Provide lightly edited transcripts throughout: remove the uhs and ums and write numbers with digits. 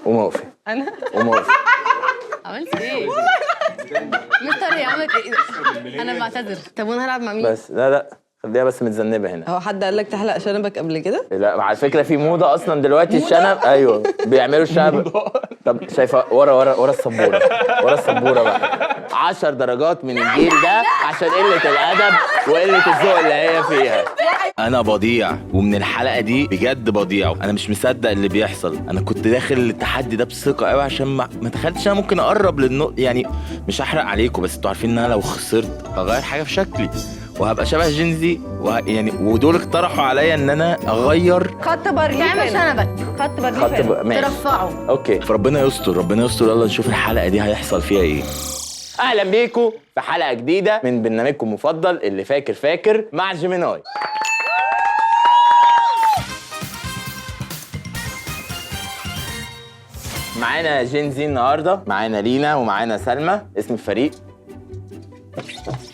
قوم اقفي. انا قوم اقفي. عملت ايه؟ مستر هي عملت ايه؟ انا بعتذر. طب وانا هلعب مع مين؟ بس لا خليها بس متذنبه هنا. هو حد قال لك تحلق شنبك قبل كده؟ لا على فكره في موضه اصلا دلوقتي الشنب. ايوه بيعملوا الشنب. طب شايفه ورا السبوره. ورا السبوره بقى 10 درجات من الجيل ده عشان قله الادب وقله الذوق اللي هي فيها. انا بضيع ومن الحلقه دي بجد بضيع. انا مش مصدق اللي بيحصل. انا كنت داخل التحدي ده بثقه قوي عشان ما تخيلتش انا ممكن اقرب للنقطه. يعني مش هحرق عليكم بس انتوا عارفين ان انا لو خسرت هغير حاجه في شكلي وهبقى شبه جينزي يعني ودول اقترحوا عليا ان انا اغير خط بارليف. تعمل شنبك. خط بارليف. ماشي ترفعه. اوكي فربنا يستر ربنا يستر. يلا نشوف الحلقه دي هيحصل فيها ايه. اهلا بيكم في حلقه جديده من برنامجكم المفضل اللي فاكر مع جيميناي. معانا جينزي النهارده، معانا لينا ومعانا سلمى. اسم الفريق؟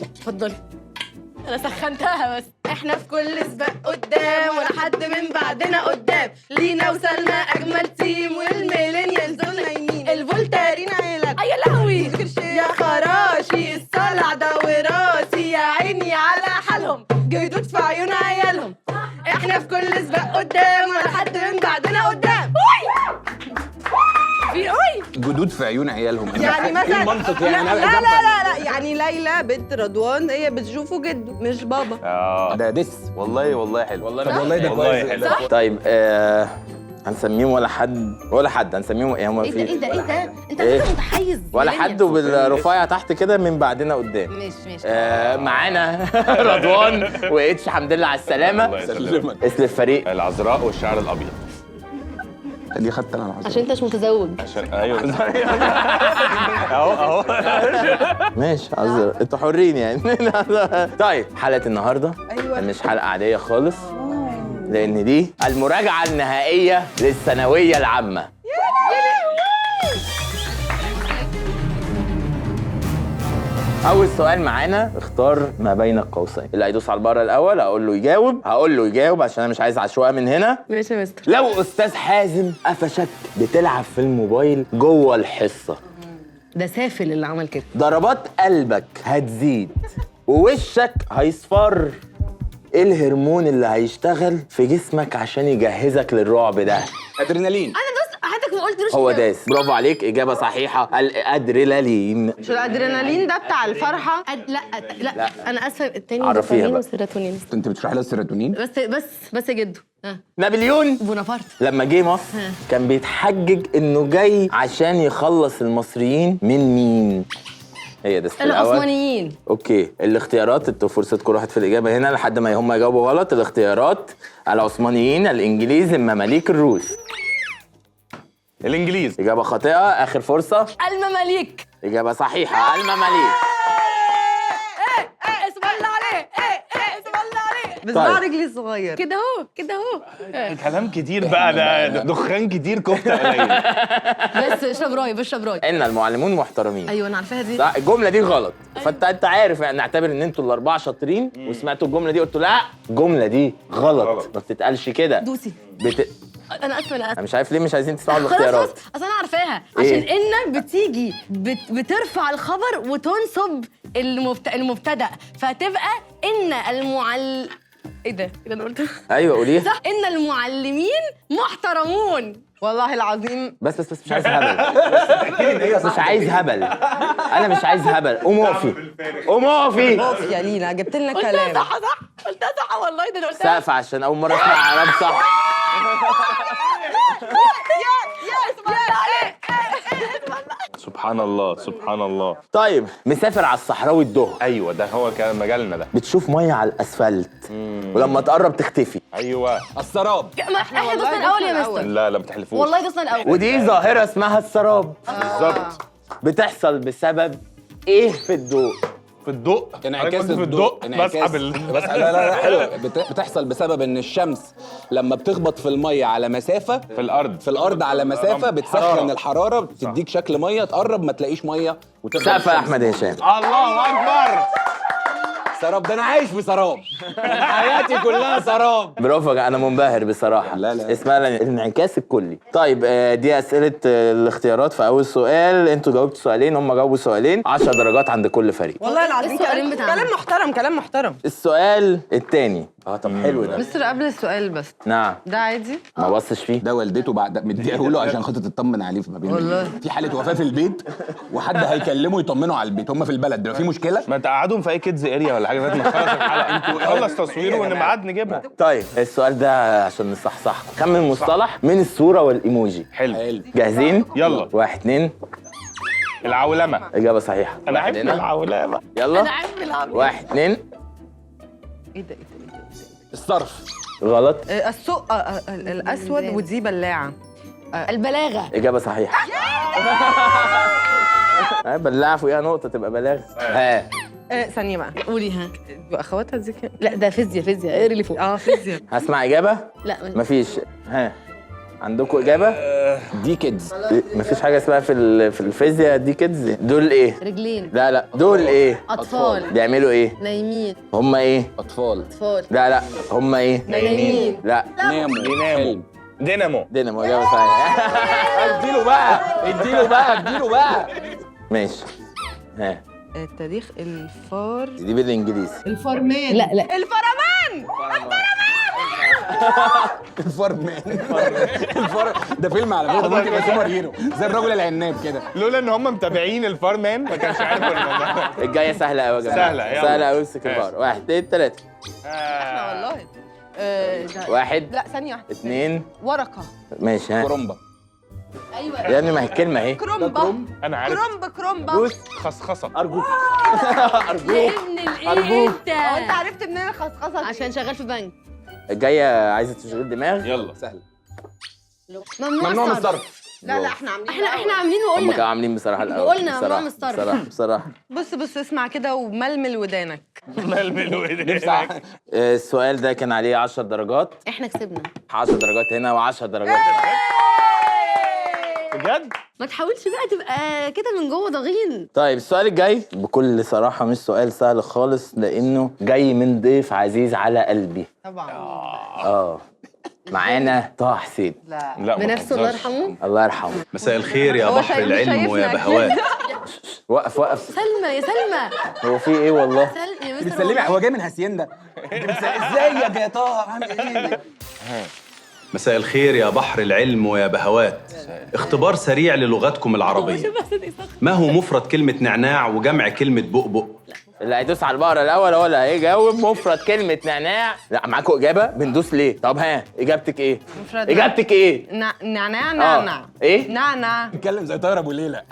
اتفضلي. انا سخنتها بس. احنا في كل سباق قدام ولا حد من بعدنا قدام. لينا وسلمى اجمل تيم والميلينيالز دول نايمين. الفولتارين عيلك. يا لهوي يا خراشي الصلع ده وراسي يا عيني على حالهم جدود في عيون عيالهم. احنا في كل سباق قدام ولا حد من بعدنا قدام. في جدود في عيون عيالهم. يعني مثلا ايه المنطق يعني؟ لا لا لا يعني ليلى بنت رضوان هي بتشوفه جده مش بابا. ده دس. والله حلو. والله ده كويس. طيب هنسميهم ولا حد هنسميهم ايه هم؟ ايه ده انت إيه؟ كده متحيز. ولا حد وبالرفيع تحت كده من بعدنا قدام. ماشي معانا رضوان واتش الحمد لله على السلامه. اسم الفريق؟ العذراء والشعر الابيض. دي خدت انا العظيم. عشان انت مش متزوج. عشان ايوه اهو ماشي عذر انتوا حرين يعني. طيب حلقه النهارده أيوة. مش حلقه عاديه خالص لان دي المراجعه النهائيه للثانويه العامه. اول سؤال معانا اختار ما بين القوسين. اللي هيدوس على البره الاول هقول له يجاوب عشان انا مش عايز عشوائيه من هنا. ماشي يا مستر. لو استاذ حازم قفشك بتلعب في الموبايل جوه الحصه ده سافل اللي عمل كده. ضربات قلبك هتزيد ووشك هيصفر. ايه الهرمون اللي هيشتغل في جسمك عشان يجهزك للرعب ده؟ ادرينالين. انا دوست حضرتك ما قلتلوش. هو داس. برافو عليك، اجابه صحيحه. الادرينالين. مش الادرينالين ده بتاع الفرحه؟ لا انا اسفه. التاني عرفيها دوبامين بقى. وسيروتونين. انت بتشرح لها السيروتونين؟ بس يا جدو. نابليون بونابرت لما جه مصر كان بيتحجج انه جاي عشان يخلص المصريين من مين؟ هي ده السؤال الاول. العثمانيين. اوكي الاختيارات انتوا فرصتكم كل واحد في الاجابه هنا لحد ما هم يجاوبوا غلط. الاختيارات: العثمانيين، الانجليز، المماليك، الروس. الانجليز. اجابه خاطئه. اخر فرصه. المماليك. اجابه صحيحه المماليك. اسم الله عليه. اسم الله عليه. بصباع رجلي الصغير كده اهو. كلام كتير بقى. ده دخان كتير كفته قليل. بس اشرب راي. ان المعلمون محترمين. ايوه انا عارفاها دي. لا الجمله دي غلط. فانت عارف يعني نعتبر ان انتوا الاربعه شاطرين وسمعتوا الجمله دي قلتوا لا الجمله دي غلط. ما بتتقالش كده. دوسي. انا اسفه انا مش عارف ليه مش عايزين تسمعوا خلاص الاختيارات. اصل انا عارفاها. إيه؟ عشان ان بتيجي بترفع الخبر وتنصب المبتدا فتبقى ان ايه ده انا قلت ايوه قوليها. صح. ان المعلمين محترمون. والله العظيم. بس مش عايز هبل. مش عايز هبل. انا مش عايز هبل. قوم اقفي. اوف يا لينا جبت لنا قلتها كلام. قلتها صح والله. ده انا قلتها. سقف عشان اول مره اسمع عرب صح. سبحان الله. طيب مسافر على الصحراء والدهر. ايوه ده هو كان مجالنا ده. بتشوف ميه على الاسفلت ولما تقرب تختفي. ايوه السراب. احنا دوسنا الاول يا مستر. لا ما تحلفوش. والله دوسنا الاول. ودي ظاهره اسمها السراب. بالظبط. بتحصل بسبب ايه في الضوء؟ في الضوء. انعكاس في الضوء. بسحب لا حلو. بتحصل بسبب ان الشمس لما بتخبط في الميه على مسافه في الارض على مسافه بتسخن حرارة. الحراره بتديك شكل ميه. تقرب ما تلاقيش ميه سقف احمد هشام. الله اكبر. سراب ده انا عايش في سراب. حياتي كلها سراب. برافو، انا منبهر بصراحه. لا. اسمها الانعكاس الكلي. طيب دي اسئله الاختيارات. في اول سؤال انتوا جاوبتوا سؤالين، هم جاوبوا سؤالين، 10 درجات عند كل فريق. والله العظيم السؤالين بتاعنا. كلام محترم كلام محترم. السؤال الثاني طب حلو ده. مستر قبل السؤال بس نعم. ده عادي؟ ما بصش فيه. ده والدته بعد مديها له عشان خاطر تطمن عليه في ما بين والله. في حاله وفاه في البيت وحد هيكلمه يطمنه على البيت. هم في البلد ده في مشكله. ما تقعدهم في اي كيدز اريا ولا حاجه لغايه ما نخلص الحلقه. انتوا خلص تصوير ونبعد نجيبها. طيب السؤال ده عشان نصحصحكم. خمن مصطلح من الصوره والايموجي. حلو. جاهزين؟ يلا. 1 2. العولمه. اجابه صحيحه. انا عارف هنا. العولمه. يلا. انا عارف العب 1 2. ايه ده؟ الصرف. غلط. السوق الاسود ودي بلاعه. البلاغه. اجابه صحيحه. بلاعه فوقيها نقطه تبقى بلاغ. ها ثانيه بقى. قولي ها. اخواتها دي كام؟ لا ده فيزياء اقري اللي فوق. فيزياء. هسمع اجابه. لا مفيش. ها عندكم اجابه؟ دي كيدز. مفيش حاجه اسمها في الفيزياء دي كيدز. دول ايه؟ رجلين. لا دول ايه؟ اطفال بيعملوا ايه؟ نايمين. هم ايه؟ اطفال. لا هم ايه؟ نايمين. لا ناموا. يناموا. دينامو. دينامو. اجابه صحيحه. اديله بقى. ماشي. ها التاريخ الفار دي بالانجليزي. الفرمان. لا الفرمان. الفار ده فيلم على فكره ممكن يبقى سوبر هيرو زي الرجل العناب كده. لولا ان هم متابعين الفارمان ما كانش عارف الموضوع. الجايه سهله قوي يا جماعه. سهلة، يلا. سهله قوي. امسك البار. 1 2 3. والله. 1 لا ثانيه واحده. 2. ورقه. ماشي. ها كرومبا. ايوه يا ابني ما هي الكلمه اهي. كرومبا. انا عارف. كرومبا. خصخصه. ارجوك. يا ابن الايه انت انت عرفت منين الخصخصه؟ عشان شغال في بنك. الجايه عايزه تشغيل دماغ. يلا. سهل. ممنوع من الصرف. الصرف. لا احنا عاملين احنا عاملين هم وقلنا كانوا عاملين بصراحه الاول. وقلنا ممنوع بصراحه من الصرف. بصراحه. بص اسمع كده وململ ودانك. ململ ودنك. السؤال ده كان عليه 10 درجات. احنا كسبنا. 10 درجات هنا و10 درجات هنا. بجد؟ ما تحاولش بقى تبقى كده من جوه ضغين. طيب السؤال الجاي بكل صراحه مش سؤال سهل خالص، لانه جاي من ضيف عزيز على قلبي. طبعا. معانا طه حسين. لا لا ما بنفسه الله تهزرش. يرحمه. الله يرحمه. مساء الخير يا هو بحر شايف- العلم شايفنا ويا أكيد. بهوات. وقف سلمى يا سلمى. هو في ايه والله؟ يا مستر بتسلمي والله. هو جاي من هاسيندا. ازيك يا طه عامل ايه؟ مساء الخير يا بحر العلم ويا بهوات. اختبار سريع للغتكم العربية. ما هو مفرد كلمة نعناع وجمع كلمة بؤبؤ؟ اللي هيدوس على البقره الاول هو اللي هيجاوب. مفرد كلمه نعناع. لا معاكم اجابه؟ بندوس ليه؟ طب ها اجابتك ايه؟ مفرد اجابتك ايه؟ نعناع. ايه؟ نعناع. بيتكلم زي طاهر ابو ليلى.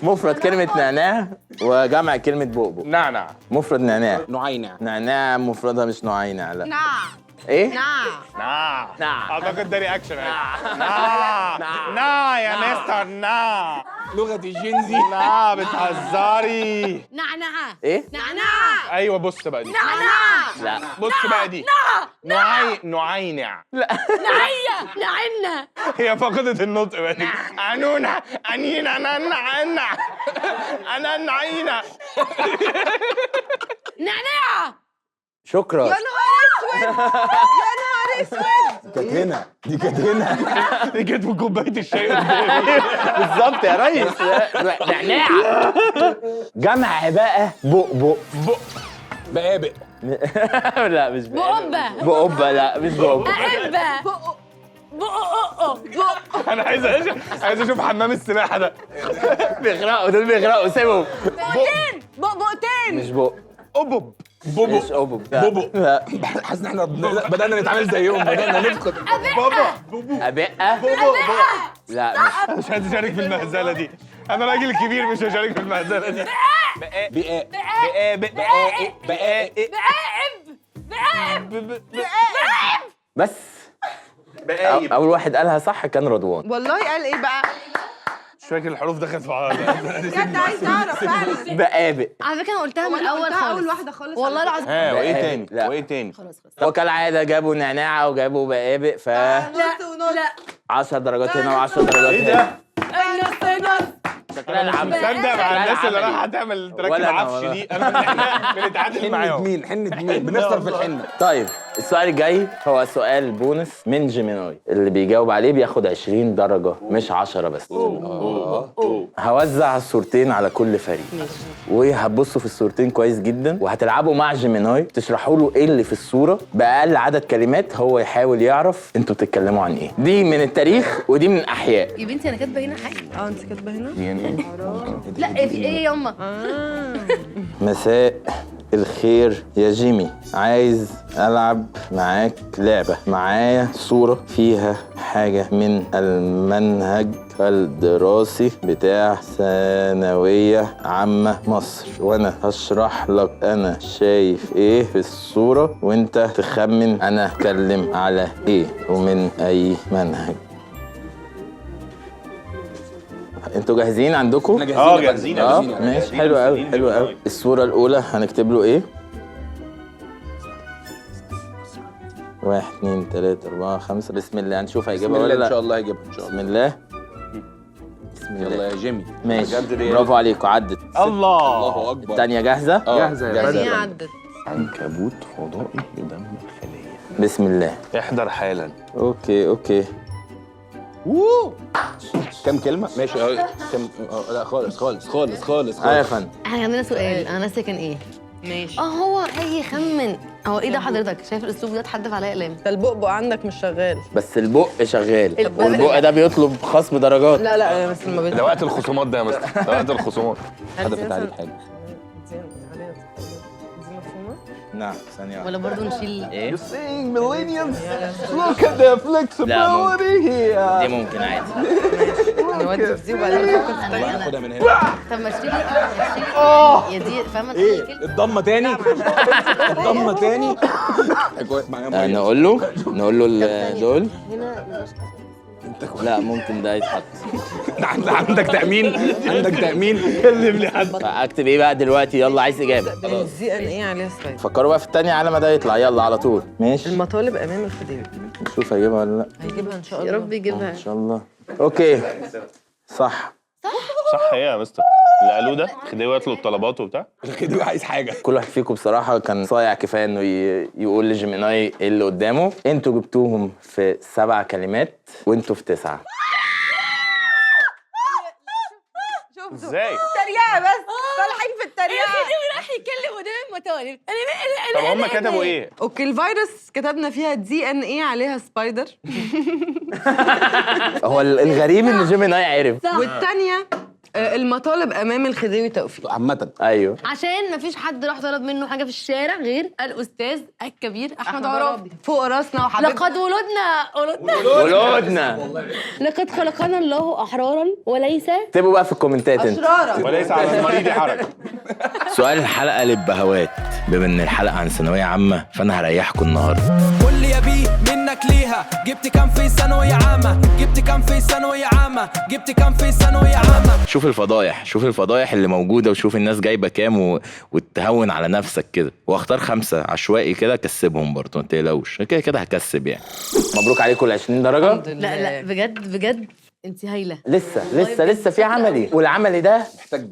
مفرد كلمه نعناع وجمع كلمه بؤبؤ. نعنع. مفرد نعناع. نعينع. نعناع مفردها مش نعينع. لا نع. ايه؟ نع. نع. اعتقد ده رياكشن. نع. نع يا مستر نع. لغه الجينزي. نع بتهزري. نعنعه. ايه؟ نعناع. ايوه بص بقى دي. نعناع. لا بص بقى دي. نعينع. نعيه. نعنا. هي فقدت النطق بقى دي. عنونة انينا نعنع. انا نعينة. نعناع. شكرا. يا نهار اسود. كانت هنا دي كانت هنا. دي كانت في كوبايه الشاي قدامي. بالظبط يا ريس. نعناع. جمع بقى بؤبؤ. بقابق. لا مش بؤبة. بؤبة. لا مش بؤبة. أحبة. انا عايز اشوف حمام السباحه ده. بيغرقوا دول بيغرقوا. سيبهم. بقبقتين. مش بؤ. أبب. مش أبب. لا. بوبو. لا. حاسس ان احنا بدانا نتعامل زيهم. بدانا نفقد. بابا. أبقة. لا مش عايز اشارك في المهزله دي. انا راجل كبير مش هشارك في المهزله دي. بقاق. بس. أول واحد قالها صح كان رضوان. والله قال ايه بقى؟ فاكر الحروف دخلت في بعض. بجد عايز اعرف فعلا. بقابق. على فكره انا قلتها من وأنا الاول قلتها خالص. اول واحده خالص والله العظيم. ها وايه بقابق. تاني؟ لا. وايه تاني؟ خلاص خلاص. وكالعاده جابوا نعناع وجابوا بقابق ف لا لا 10 درجات هنا و10 درجات ايه هنا. ده؟ نص شكلها العمل. تصدق مع الناس اللي العملي. رايحه تعمل تركب ولا أنا عفش والله. دي انا احنا بنتعادل حنة معاهم. مين؟ حنة مين؟ بنخسر في الحنة. طيب السؤال الجاي هو سؤال بونس من جيميناي، اللي بيجاوب عليه بياخد 20 درجة مش 10 بس. هوزع الصورتين على كل فريق وهتبصوا في الصورتين كويس جدا وهتلعبوا مع جيميناي تشرحوا له ايه اللي في الصورة بأقل عدد كلمات، هو يحاول يعرف انتوا بتتكلموا عن ايه. دي من التاريخ ودي من الأحياء. يا بنتي انا كاتبه هنا حاجه. انت كاتبه هنا؟ لا في ايه ياما؟ مساء الخير يا جيمي، عايز ألعب معاك لعبة. معايا صورة فيها حاجة من المنهج الدراسي بتاع ثانوية عامة مصر، وأنا هشرح لك أنا شايف إيه في الصورة وأنت تخمن أنا أتكلم على إيه ومن أي منهج. انتوا جاهزين عندكم؟ احنا جاهزين يا فندم. جاهزين. ماشي، حلو قوي حلو قوي. الصورة الأولى هنكتب له إيه؟ 1 2 3 4 5. بسم الله، هنشوف بسم هيجيبها الله ولا ان لا. شاء الله هيجيبها ان شاء بسم الله. الله. بسم يلا الله. يا جيمي. ماشي، بجد ريال. برافو عليكم، عدت. الله. الله اكبر. الثانية جاهزة؟ جاهزة يا دي فندم. عدت. عنكبوت فضائي يدمر خليه. بسم الله. احضر حالا. اوكي. كم كلمة؟ ماشي كم لا خالص. يا فندم. احنا عندنا سؤال انا ناسيه كان ايه؟ ماشي. هو هيجي يخمن. هو ايه ده حضرتك؟ شايف الاسلوب ده اتحدف عليا اقلام. ده البقبق عندك مش شغال. بس البق شغال البق- والبق ده بيطلب خصم درجات. لا بس ما ده وقت الخصومات ده يا مستر، ده وقت الخصومات. هدفت عليك حاجة. دي مفهومه؟ نعم، ثانية واحدة. ولا برضه نشيل ايه؟ Seeing millennials, look at the flexibility here. دي ممكن عادي. نودي في دي وبعدين نفكر في الثانيه. خدها من هنا. طب ما اشيل يا دي فاهمه ايه؟ تخيل كده. الضمة تاني؟ الضمة تاني؟ كويس معايا مية. نقول له دول. هنا لا ممكن ده يتحط. عندك تأمين؟ عندك تأمين؟ كلم لي حد. اكتب ايه بقى دلوقتي؟ يلا عايز اجابه. دي ان ايه عليها سلايد. فكروا بقى في الثانيه على ما ده يطلع. يلا على طول. ماشي، المطالب امام الخديوي. نشوف هيجيبها ولا لا. هيجيبها ان شاء يا الله. رب يجيبها. ان شاء الله. اوكي صح. صح ايه يا مستر؟ اللي قالوه ده خديوي يطلب طلبات وبتاع. الخديوي عايز حاجة. كل واحد فيكم بصراحه كان صايع كفايه انه يقول لجيميناي ايه اللي قدامه. انتوا جبتوهم في 7 كلمات وانتوا في 9. ازاي؟ تريقه بس طالعين في التريقه. راح يتكلم قدام المطالب. طب هم كتبوا ايه؟ اوكي الفيروس كتبنا فيها دي ان ايه عليها سبايدر. هو الغريب ان جيميناي عرف. والثانيه المطالب امام الخديوي توفيق. عامة. ايوه. عشان مفيش حد راح طلب منه حاجه في الشارع غير الاستاذ الكبير احمد عرابي. فوق راسنا وحبيبنا. لقد ولدنا ولودنا. لقد خلقنا الله احرارا وليس اكتبوا بقى في الكومنتات انتوا. اشرارا. وليس على المريض حرج. سؤال الحلقه للبهوات، بما ان الحلقه عن ثانويه عامه فانا هريحكم النهارده. قول لي يا بيه منك ليها، جبت كام في ثانوية عامة؟ جبت كام في ثانوية عامة؟ جبت كام في ثانوية عامة؟ شوف الفضايح اللي موجوده وشوف الناس جايبه كام وتهون على نفسك كده. واختار 5 عشوائي كده كسبهم برضه، ما تقلقوش كده هكسب يعني. مبروك عليكم ال 20 درجه. لا بجد انت هايله. لسه في عملي، والعملي ده محتاج.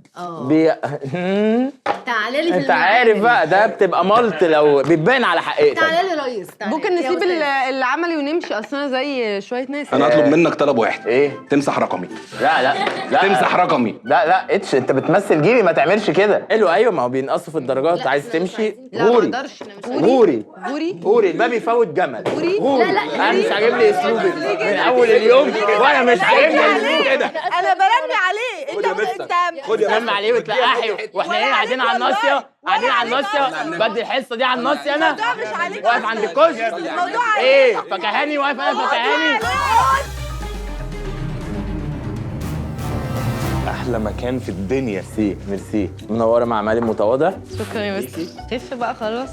تعالى لي في انت عارف بقى ده بتبقى ملط لو بتبان على حقيقتك. تعالى لي يا ريس. تعالى. ممكن يا نسيب أستاذ. العملي ونمشي اصلا زي شويه ناس. أنا هطلب منك طلب واحد. ايه؟ تمسح رقمي. لا تمسح رقمي. لا اتش، انت بتمثل جيبي، ما تعملش كده. ايوه ما هو بينقصوا في الدرجات. عايز تمشي لا ما غوري اقدرش. غوري الباب يفوت جمل. غوري. لا انا مش عاجبني اسلوبك من اول اليوم وانا مش عاجبني اسلوبك كده. انا برمي عليه. خد يا مستر. انت خد يا تلم عليه وتلقحي واحنا هنا قاعدين على الناصيه. بدي الحصه دي على الناصيه. انا مش عليك واقف عند الكشك. الموضوع ايه فكهاني واقف انا فكهاني. احلى مكان في الدنيا. ميرسي منوره مع معلم متواضع. شكرا يا مستر. خف بقى خلاص.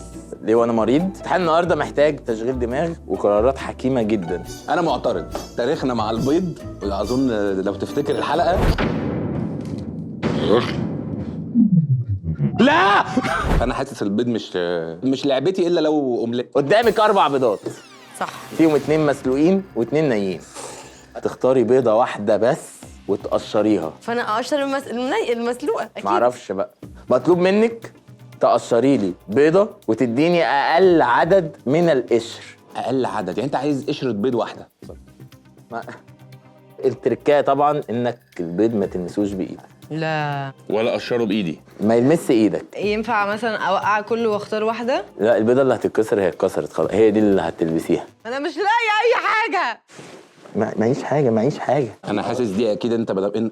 ليه وانا مريض؟ امتحان النهارده محتاج تشغيل دماغ وقرارات حكيمه جدا. انا معترض، تاريخنا مع البيض اظن لو تفتكر الحلقه. لا انا حاسس البيض مش لعبتي الا لو اومليت. قدامك 4 بيضات صح. فيهم 2 مسلوقين و2 نيين. هتختاري بيضه واحده بس وتقشريها. فانا اقشر المسلوقه اكيد. معرفش بقى، مطلوب منك تقشري لي بيضه وتديني اقل عدد من القشر. اقل عدد يعني انت عايز قشره بيض واحده؟ التركايه طبعا انك البيض ما تلمسوش بايدك. لا ولا اقشره بايدي. ما يلمس ايدك. ينفع مثلا اوقع كله واختار واحده؟ لا، البيضه اللي هتتكسر هي اتكسرت خلاص، هي دي اللي هتلبسيها. انا مش لاقي اي حاجه. معيش حاجه. انا حاسس دي اكيد انت بدأ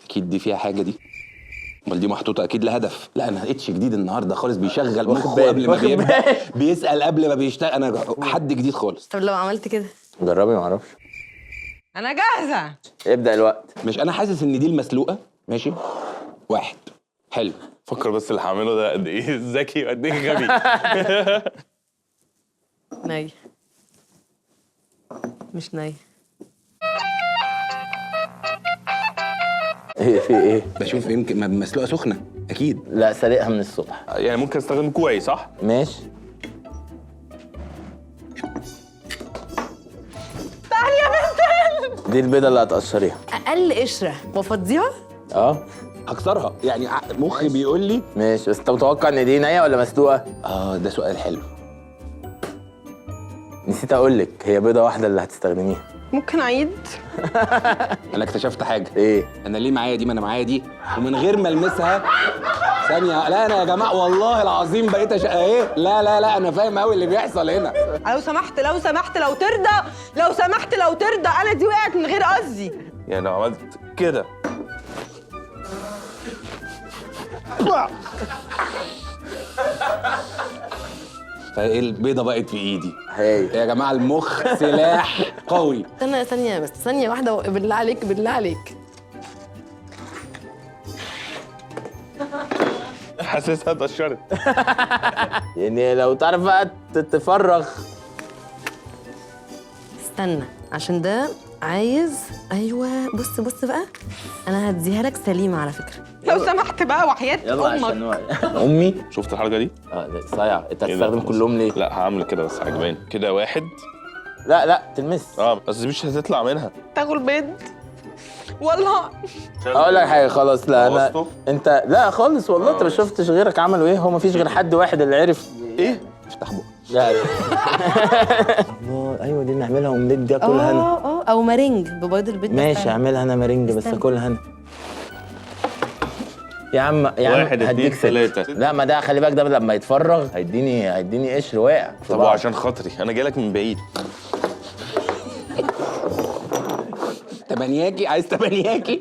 اكيد دي فيها حاجه دي. امال دي محطوطه اكيد لهدف. لا انا اتش جديد النهارده خالص، بيشغل مخه قبل ما بيبدا، بيسال قبل ما بيشتغل. انا حد جديد خالص. طب لو عملت كده؟ جربي، معرفش. انا جاهزه. ابدا الوقت. مش انا حاسس ان دي المسلوقه. ماشي 1 حلو. فكر بس اللي هعمله ده قد ايه ذكي وقد ايه غبي. ناي. مش ناي. ايه في ايه؟ بشوف يمكن مسلوقه سخنه اكيد. لا، سلقها من الصبح. يعني ممكن استخدم كوعي صح؟ ماشي. تعالي يا بنت. دي البيضه اللي هتقشريها. اقل قشره وافضيها. هكسرها يعني. مخي بيقول لي ماشي، بس انت متوقع ان دي نيه ولا مسلوقه؟ ده سؤال حلو. نسيت اقول لك، هي بيضه واحده اللي هتستخدميها. ممكن اعيد؟ انا اكتشفت حاجه. ايه؟ انا ليه معايا دي؟ ما انا معايا دي ومن غير ما المسها ثانيه. لا انا يا جماعه والله العظيم بقيت ايه. لا انا فاهم قوي اللي بيحصل هنا. لو سمحت لو ترضى انا دي وقعت من غير قصدي. يعني لو عملت كده فايه البيضه بقت في ايدي. هي يا جماعه المخ سلاح قوي. استنى ثانيه بس، ثانيه واحده بالله عليك. حاسسها اتقشرت. يعني لو تعرف بقى تفرغ. استنى عشان ده عايز. ايوه بص بقى، انا هديها لك سليمه على فكره. لو سمحت بقى وحياة امك. امي. شفت الحركه دي؟ لا صايع. انت إيه ده؟ هتستخدم كلهم ليه؟ لا هعمل كده بس عجباني كده. 1 لا تلمس. بس مش هتطلع منها. تاكل بيض والله. اقول لك حاجه خلاص. لا انا بوظته؟ انت لا خالص والله. انت ما شفتش غيرك عملوا ايه. هو ما فيش غير حد واحد اللي عرف. ايه؟ افتح بقى. لا الله، ايوه دي نعملها اومليت دي اكلها انا. او مارينج ببيض البيض. ماشي اعملها انا مارينج بس اكلها انا. يا عم 1 2 هديك 3. لا ما ده خلي بالك، ده لما يتفرغ هيديني قشر واقع. طب وعشان خاطري انا جاي لك من بعيد. تبنياكي عايز تبنياكي.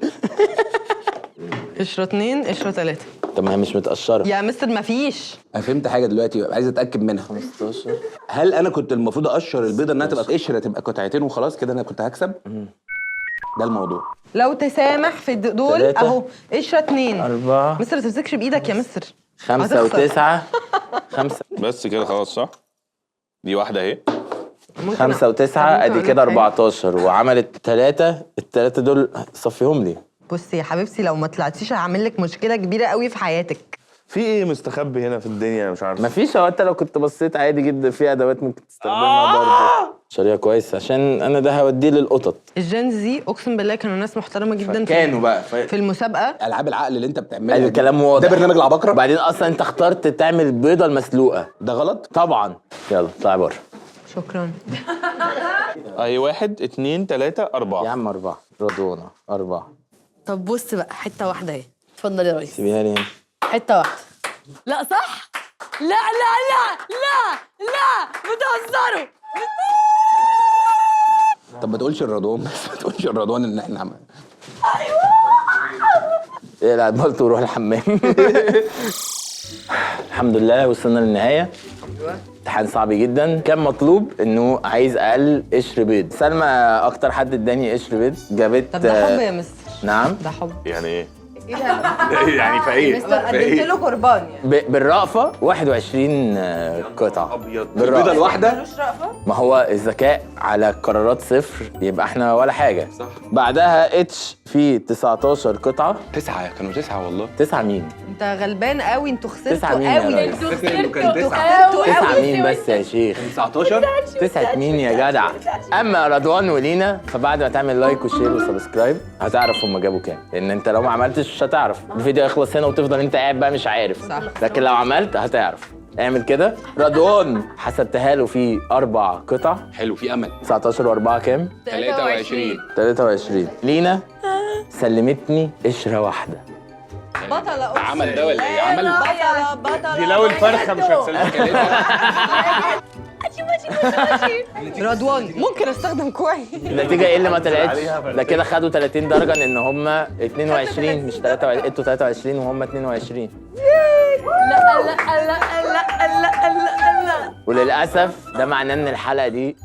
قشرة 2 قشرة 3. طب ما هي مش متقشره يا مستر مفيش. انا فهمت حاجه دلوقتي عايز اتاكد منها. 15. هل انا كنت المفروض اقشر البيضه انها تبقى قشره، تبقى قطعتين وخلاص كده انا كنت هكسب؟ ده الموضوع. لو تسامح في دول 3. اهو قشرة 2. 4. مستر ما تمسكش بايدك يا مستر. 5 و9. 5 بس كده خلاص صح؟ دي واحده اهي. 5 و9 ادي كده 14 وعملت 3. ال3 دول صفيهم لي. بصي يا حبيبتي لو ما طلعتيش هعمل لك مشكله كبيره قوي في حياتك. في ايه مستخبي هنا في الدنيا؟ انا مش عارف. مفيش. هو انت لو كنت بصيت عادي جدا في ادوات ممكن تستخدمها برضه. شاريها كويس عشان انا ده هوديه للقطط. الجين زي اقسم بالله كانوا ناس محترمه جدا. كانوا بقى في المسابقه. العاب العقل اللي انت بتعملها الكلام واضح. ده برنامج العباقره. بعدين اصلا انت اخترت تعمل البيضه المسلوقه. ده غلط طبعا. يلا اطلعي بره. شكرا. اهي 1 2 3 4. يا عم 4. رضوانه 4. طب بص بقى، حته واحده اهي. اتفضل يا ريس. سيبيها لي. حته واحده. لا صح. لا بتهزروا. طب ما تقولش الرضوان بس ما تقولش الرضوان ان احنا عملنا. ايه لا بلطو وروح الحمام. الحمد لله وصلنا للنهايه. امتحان صعب جدا. كان مطلوب انه عايز اقل قشر بيض. سلمى اكتر حد اداني قشر بيض. جابت. طب ده حب يا مستر. نعم. ده حب. يعني ايه؟ يعني فايه؟ قدمت له قربان يعني. بالرأفة 21 قطعة ابيض بالرأفة. البيضه الواحده ملوش رأفة؟ ما هو الذكاء على القرارات صفر، يبقى احنا ولا حاجة. صح. بعدها اتش في 19 قطعة. 9 كانوا 9 والله. 9 مين؟ انت غلبان قوي، انتوا 9 مين خسرتوا يا قوي. ريس؟ خسرتوا 9 قوي. مين بس يا شيخ؟ 19 9 مين يا جدع؟ اما رضوان ولينا فبعد ما تعمل لايك وشير وسبسكرايب هتعرف هم جابوا كام، لان انت لو ما عملتش مش هتعرف. الفيديو يخلص هنا وتفضل انت قاعد بقى مش عارف. صح. لكن لو عملت هتعرف. اعمل كده. رضوان حسبتها له في 4 قطع. حلو في امل. 19 و4 كام؟ 23 23. لينا سلمتني قشرة واحدة. بطلة أقسم عمل ده ولا ايه؟ عمل بطلة دي لو الفرخه مش هتسلم. رضوان ممكن استخدم كويس. النتيجة ايه اللي ما طلعتش؟ ده كده خدوا 30 درجة لان هم 22 مش 23. انتوا 23 وهم 22. لا لا لا لا لا لا لا. وللأسف ده معناه ان الحلقة دي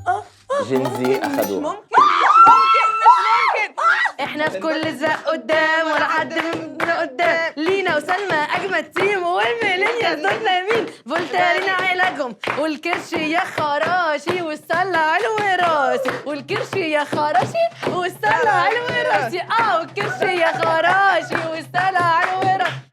جينزي اخدوها. احنا في كل سباق قدام ولا حد من قدام. لينا وسلمى اجمد تيم والميلينيالز دول نايمين. فولتارين علاجهم والكرش يا خراشي والسله علو راسي. والكرش يا خراشي والسله علو راسي. والكرش يا خراشي والسله علو راسي.